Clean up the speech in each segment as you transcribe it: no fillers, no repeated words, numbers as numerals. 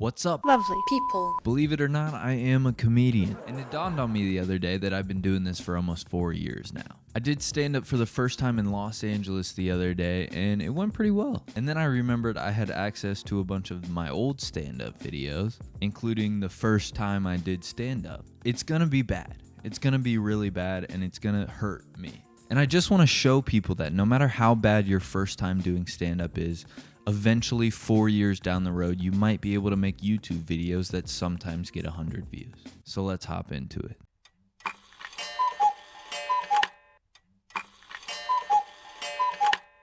What's up? Lovely people. Believe it or not, I am a comedian. And it dawned on me the other day that I've been doing this for almost 4 years now. I did stand up for the first time in Los Angeles the other day, and it went pretty well. And then I remembered I had access to a bunch of my old stand-up videos, including the first time I did stand-up. It's gonna be bad. It's gonna be really bad, and it's gonna hurt me. And I just want to show people that no matter how bad your first time doing stand-up is, eventually 4 years down the road, you might be able to make YouTube videos that sometimes get 100 views. So let's hop into it.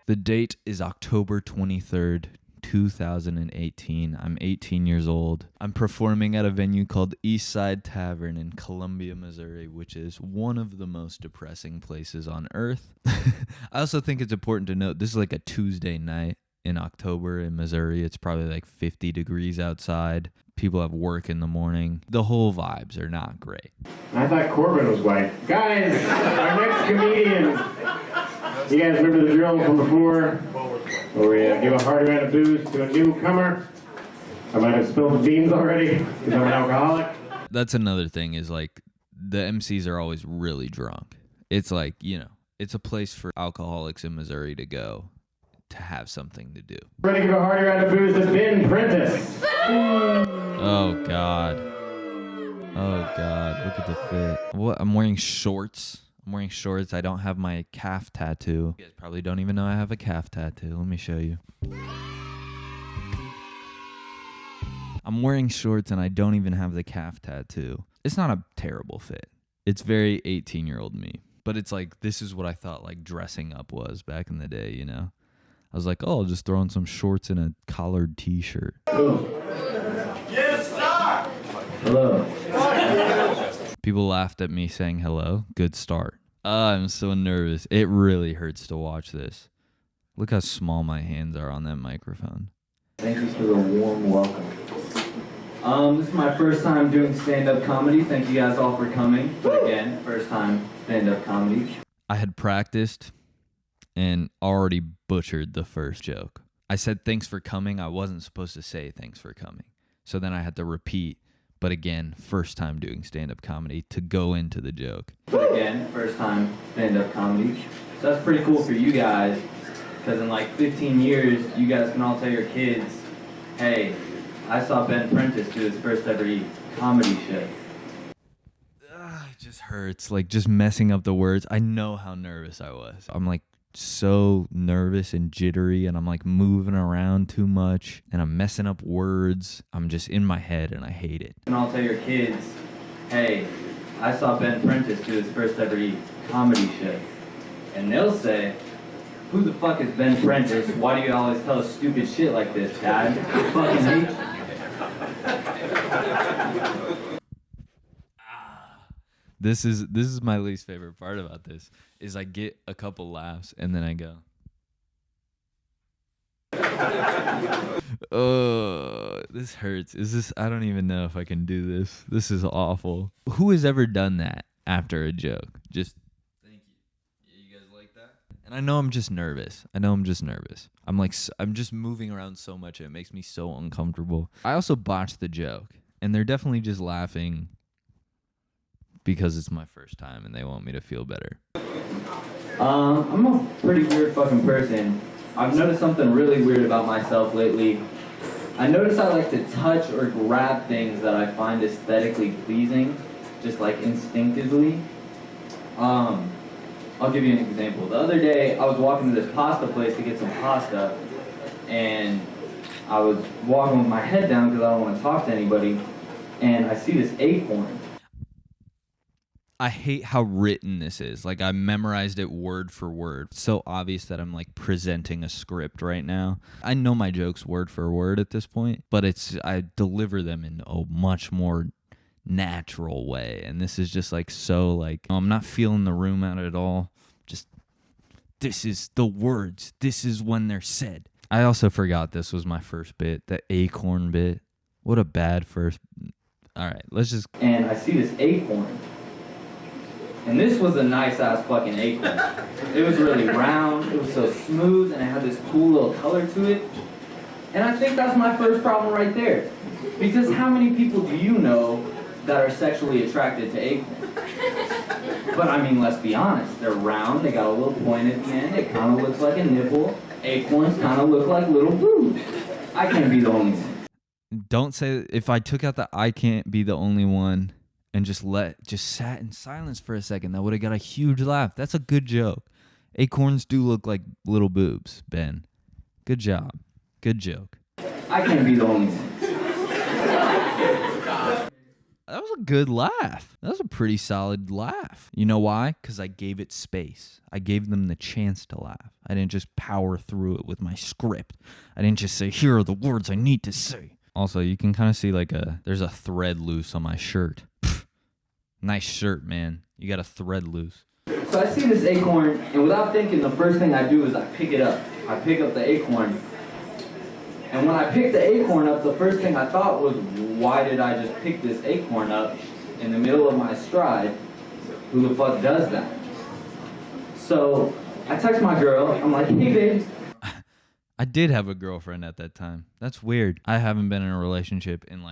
The date is October 23rd, 2018. I'm 18 years old. I'm performing at a venue called Eastside Tavern in Columbia, Missouri, which is one of the most depressing places on earth. I also think it's important to note this is like a Tuesday night in October in Missouri. It's probably like 50 degrees outside. People have work in the morning. The whole vibes are not great. I thought Corbin was white. Guys, our next comedian. You guys remember the drill from before? Where we give a hard amount of booze to a newcomer? I might have spilled the beans already because I'm an alcoholic. That's another thing is like the MCs are always really drunk. It's like, you know, it's a place for alcoholics in Missouri to go to have something to do. Ready to give a hard round of booze to Prentiss. Oh God. Oh God. Look at the fit. What? I'm wearing shorts. I don't have my calf tattoo. You guys probably don't even know I have a calf tattoo. Let me show you. I'm wearing shorts and I don't even have the calf tattoo. It's not a terrible fit. It's very 18-year-old me. But it's like, this is what I thought like dressing up was back in the day, you know? I was like, oh, I'll just throw on some shorts and a collared t-shirt. Yes, sir! Hello. People laughed at me saying hello. Good start. I'm so nervous. It really hurts to watch this. Look how small my hands are on that microphone. Thank you for the warm welcome. This is my first time doing stand-up comedy. Thank you guys all for coming. But again, first time stand-up comedy. I had practiced and already butchered the first joke. I said thanks for coming. I wasn't supposed to say thanks for coming. So then I had to repeat. But again, first time doing stand-up comedy to go into the joke. But again, first time stand-up comedy. So that's pretty cool for you guys, because in like 15 years, you guys can all tell your kids, hey, I saw Prentiss do his first ever comedy show. It just hurts, like just messing up the words. I know how nervous I was. I'm like so nervous and jittery, and I'm like moving around too much, and I'm messing up words. I'm just in my head, and I hate it. And I'll tell your kids, hey, I saw Prentiss do his first ever comedy show. And they'll say, who the fuck is Prentiss? Why do you always tell us stupid shit like this, Dad? I fucking hate you. This is my least favorite part about this, is I get a couple laughs and then I go, oh, this hurts. I don't even know if I can do this. This is awful. Who has ever done that after a joke? Just, thank you. Yeah, you guys like that? And I know I'm just nervous. I'm just moving around so much. It makes me so uncomfortable. I also botched the joke, and they're definitely just laughing because it's my first time and they want me to feel better. I'm a pretty weird fucking person. I've noticed something really weird about myself lately. I notice I like to touch or grab things that I find aesthetically pleasing, just like instinctively. I'll give you an example. The other day, I was walking to this pasta place to get some pasta, and I was walking with my head down because I don't want to talk to anybody, and I see this acorn. I hate how written this is. Like, I memorized it word for word. It's so obvious that I'm like presenting a script right now. I know my jokes word for word at this point, but I deliver them in a much more natural way. And this is just like so like, I'm not feeling the room out at all. Just, this is the words. This is when they're said. I also forgot this was my first bit, the acorn bit. What a bad first. All right, let's just. And I see this acorn. And this was a nice-ass fucking acorn. It was really round, it was so smooth, and it had this cool little color to it. And I think that's my first problem right there. Because how many people do you know that are sexually attracted to acorns? But I mean, let's be honest. They're round, they got a little point at the end, it kind of looks like a nipple. Acorns kind of look like little boobs. I can't be the only one. Don't say, if I took out the I can't be the only one and just sat in silence for a second, that would have got a huge laugh. That's a good joke. Acorns do look like little boobs, Ben. Good job. Good joke. I can't be the only one. That was a good laugh. That was a pretty solid laugh. You know why? Because I gave it space. I gave them the chance to laugh. I didn't just power through it with my script. I didn't just say, here are the words I need to say. Also, you can kind of see there's a thread loose on my shirt. Pfft. Nice shirt, man. You got a thread loose. So I see this acorn, and without thinking, the first thing I do is I pick it up. I pick up the acorn. And when I picked the acorn up, the first thing I thought was, why did I just pick this acorn up in the middle of my stride? Who the fuck does that? So I text my girl. I'm like, hey, babe. I did have a girlfriend at that time. That's weird. I haven't been in a relationship in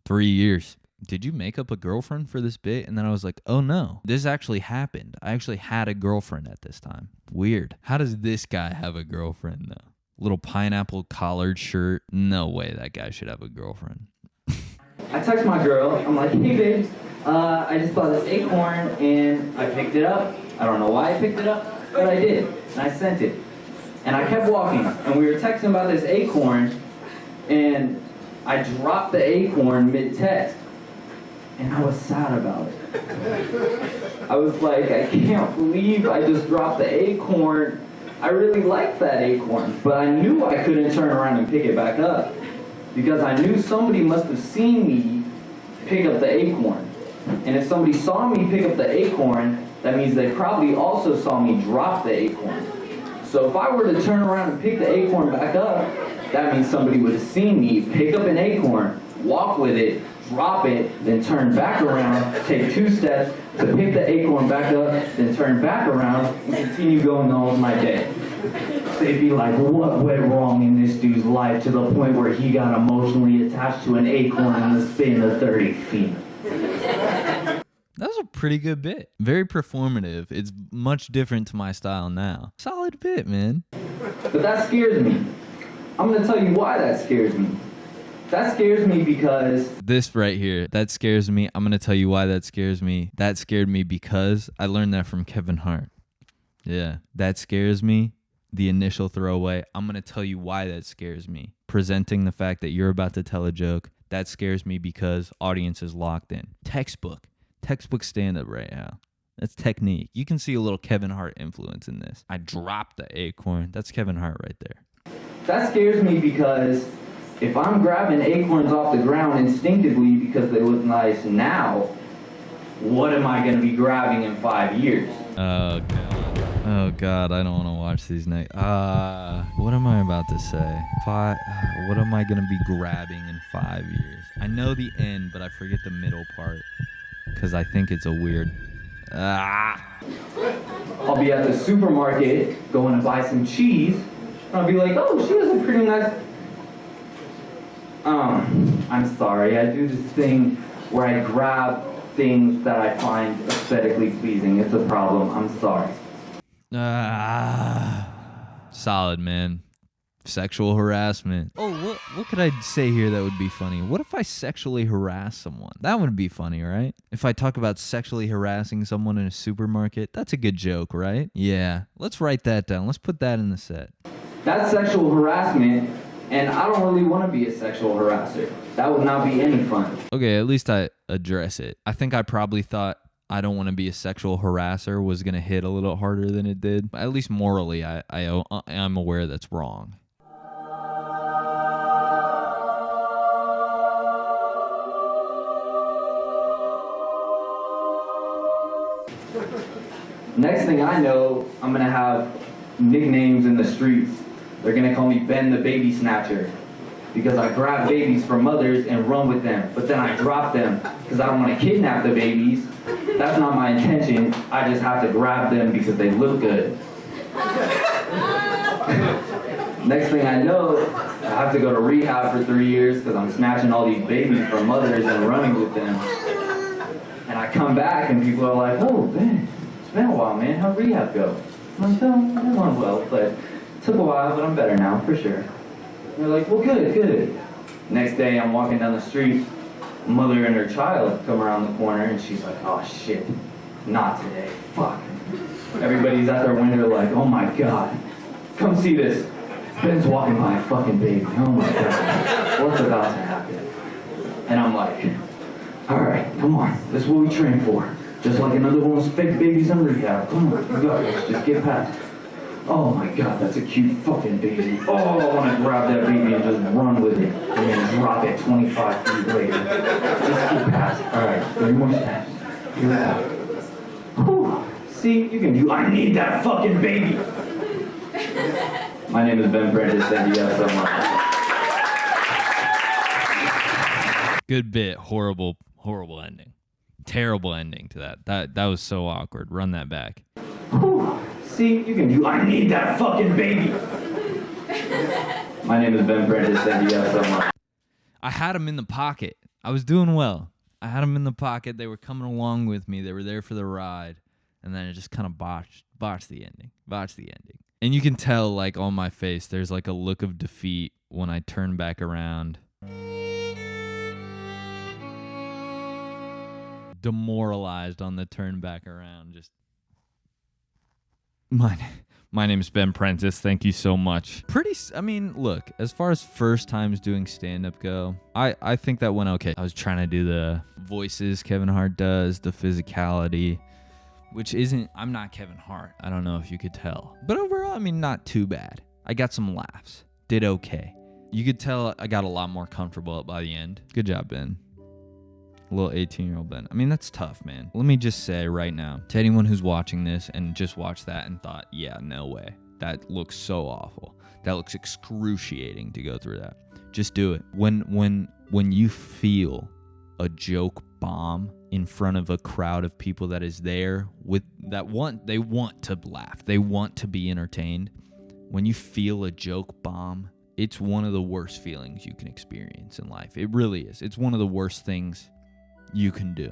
3 years. Did you make up a girlfriend for this bit? And then I was like, oh no, this actually happened. I actually had a girlfriend at this time. Weird. How does this guy have a girlfriend though? Little pineapple collared shirt. No way that guy should have a girlfriend. I text my girl. I'm like, hey, babe, I just saw this acorn and I picked it up. I don't know why I picked it up, but I did. And I sent it. And I kept walking. And we were texting about this acorn. And I dropped the acorn mid-text. And I was sad about it. I was like, I can't believe I just dropped the acorn. I really liked that acorn, but I knew I couldn't turn around and pick it back up because I knew somebody must have seen me pick up the acorn. And if somebody saw me pick up the acorn, that means they probably also saw me drop the acorn. So if I were to turn around and pick the acorn back up, that means somebody would have seen me pick up an acorn, walk with it, drop it, then turn back around, take 2 steps to pick the acorn back up, then turn back around and continue going on with my day. They'd be like, what went wrong in this dude's life to the point where he got emotionally attached to an acorn in the span of 30 feet? That was a pretty good bit. Very performative. It's much different to my style now. Solid bit, man. But that scares me. I'm going to tell you why that scares me. That scares me because... This right here, that scares me. I'm going to tell you why that scares me. That scared me because I learned that from Kevin Hart. Yeah, that scares me. The initial throwaway. I'm going to tell you why that scares me. Presenting the fact that you're about to tell a joke. That scares me because audience is locked in. Textbook stand-up right now. That's technique. You can see a little Kevin Hart influence in this. I dropped the acorn. That's Kevin Hart right there. That scares me because... if I'm grabbing acorns off the ground instinctively because they look nice now, what am I going to be grabbing in 5 years? Oh, God. Oh, God, I don't want to watch these next. What am I about to say? What am I going to be grabbing in 5 years? I know the end, but I forget the middle part because I think it's a weird... I'll be at the supermarket going to buy some cheese, and I'll be like, oh, she has a pretty nice... I'm sorry, I do this thing where I grab things that I find aesthetically pleasing. It's a problem. I'm sorry. Solid, man. Sexual harassment. Oh, what could I say here that would be funny? What if I sexually harass someone? That would be funny, right? If I talk about sexually harassing someone in a supermarket, that's a good joke, right? Yeah. Let's write that down. Let's put that in the set. That's sexual harassment. And I don't really want to be a sexual harasser. That would not be any fun. Okay, at least I address it. I think I probably thought I don't want to be a sexual harasser was going to hit a little harder than it did. At least morally, I'm aware that's wrong. Next thing I know, I'm going to have nicknames in the streets. They're going to call me Ben the Baby Snatcher because I grab babies from mothers and run with them, but then I drop them because I don't want to kidnap the babies. That's not my intention. I just have to grab them because they look good. Next thing I know, I I have to go to rehab for 3 years because I'm snatching all these babies from mothers and running with them. And I come back and people are like, oh, Ben, it's been a while, man. How'd rehab go? I'm like, oh, it went well, but it took a while, but I'm better now, for sure. And they're like, well, good. Next day, I'm walking down the street. Mother and her child come around the corner, and she's like, oh, shit, not today, fuck. Everybody's at their window like, oh, my God, come see this. Ben's walking by a fucking baby. Oh, my God, what's about to happen? And I'm like, all right, come on, this is what we train for. Just like another one of those fake babies in rehab. Come on, you got this, just get past it. Oh my God, that's a cute fucking baby. Oh, I want to grab that baby and just run with it. And then drop it 25 feet later. Just keep past it. All right, 3 more steps. Here we go. Whew. See, you can do, I need that fucking baby. My name is Ben Prentiss. Thank you guys so much. Good bit. Horrible ending. Terrible ending to that. That was so awkward. Run that back. Whew. See, you can do, I need that fucking baby. My name is Ben Prentiss. Thank you guys so much. I had them in the pocket. I was doing well. I had them in the pocket. They were coming along with me. They were there for the ride. And then it just kind of botched the ending. And you can tell, like, on my face, there's like a look of defeat when I turn back around. Demoralized on the turn back around. Just my name is Ben Prentiss. Thank you so much. Look, as far as first times doing stand-up go, I think that went okay. I was trying to do the voices Kevin Hart does, the physicality, which I'm not Kevin Hart. I don't know if you could tell. But overall, not too bad. I got some laughs. Did okay. You could tell I got a lot more comfortable by the end. Good job, Ben. Little 18-year-old Ben. That's tough, man. Let me just say right now, to anyone who's watching this and just watched that and thought, yeah, no way. That looks so awful. That looks excruciating to go through that. Just do it. When you feel a joke bomb in front of a crowd of people that is there they want to laugh. They want to be entertained. When you feel a joke bomb, it's one of the worst feelings you can experience in life. It really is. It's one of the worst things you can do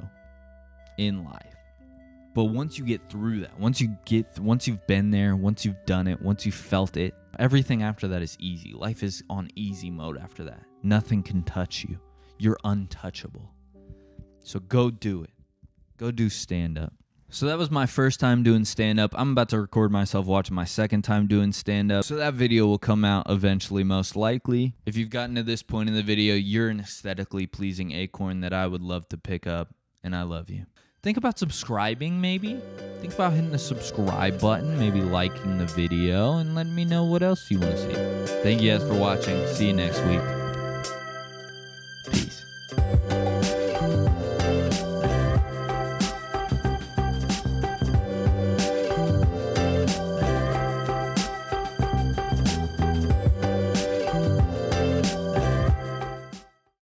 in life. But once you get through that, once you've been there, once you've done it, once you've felt it, everything after that is easy. Life is on easy mode after that. Nothing can touch you. You're untouchable. So go do it. Go do stand-up. So that was my first time doing stand-up. I'm about to record myself watching my second time doing stand-up. So that video will come out eventually, most likely. If you've gotten to this point in the video, you're an aesthetically pleasing acorn that I would love to pick up, and I love you. Think about subscribing, maybe. Think about hitting the subscribe button, maybe liking the video, and letting me know what else you want to see. Thank you guys for watching. See you next week.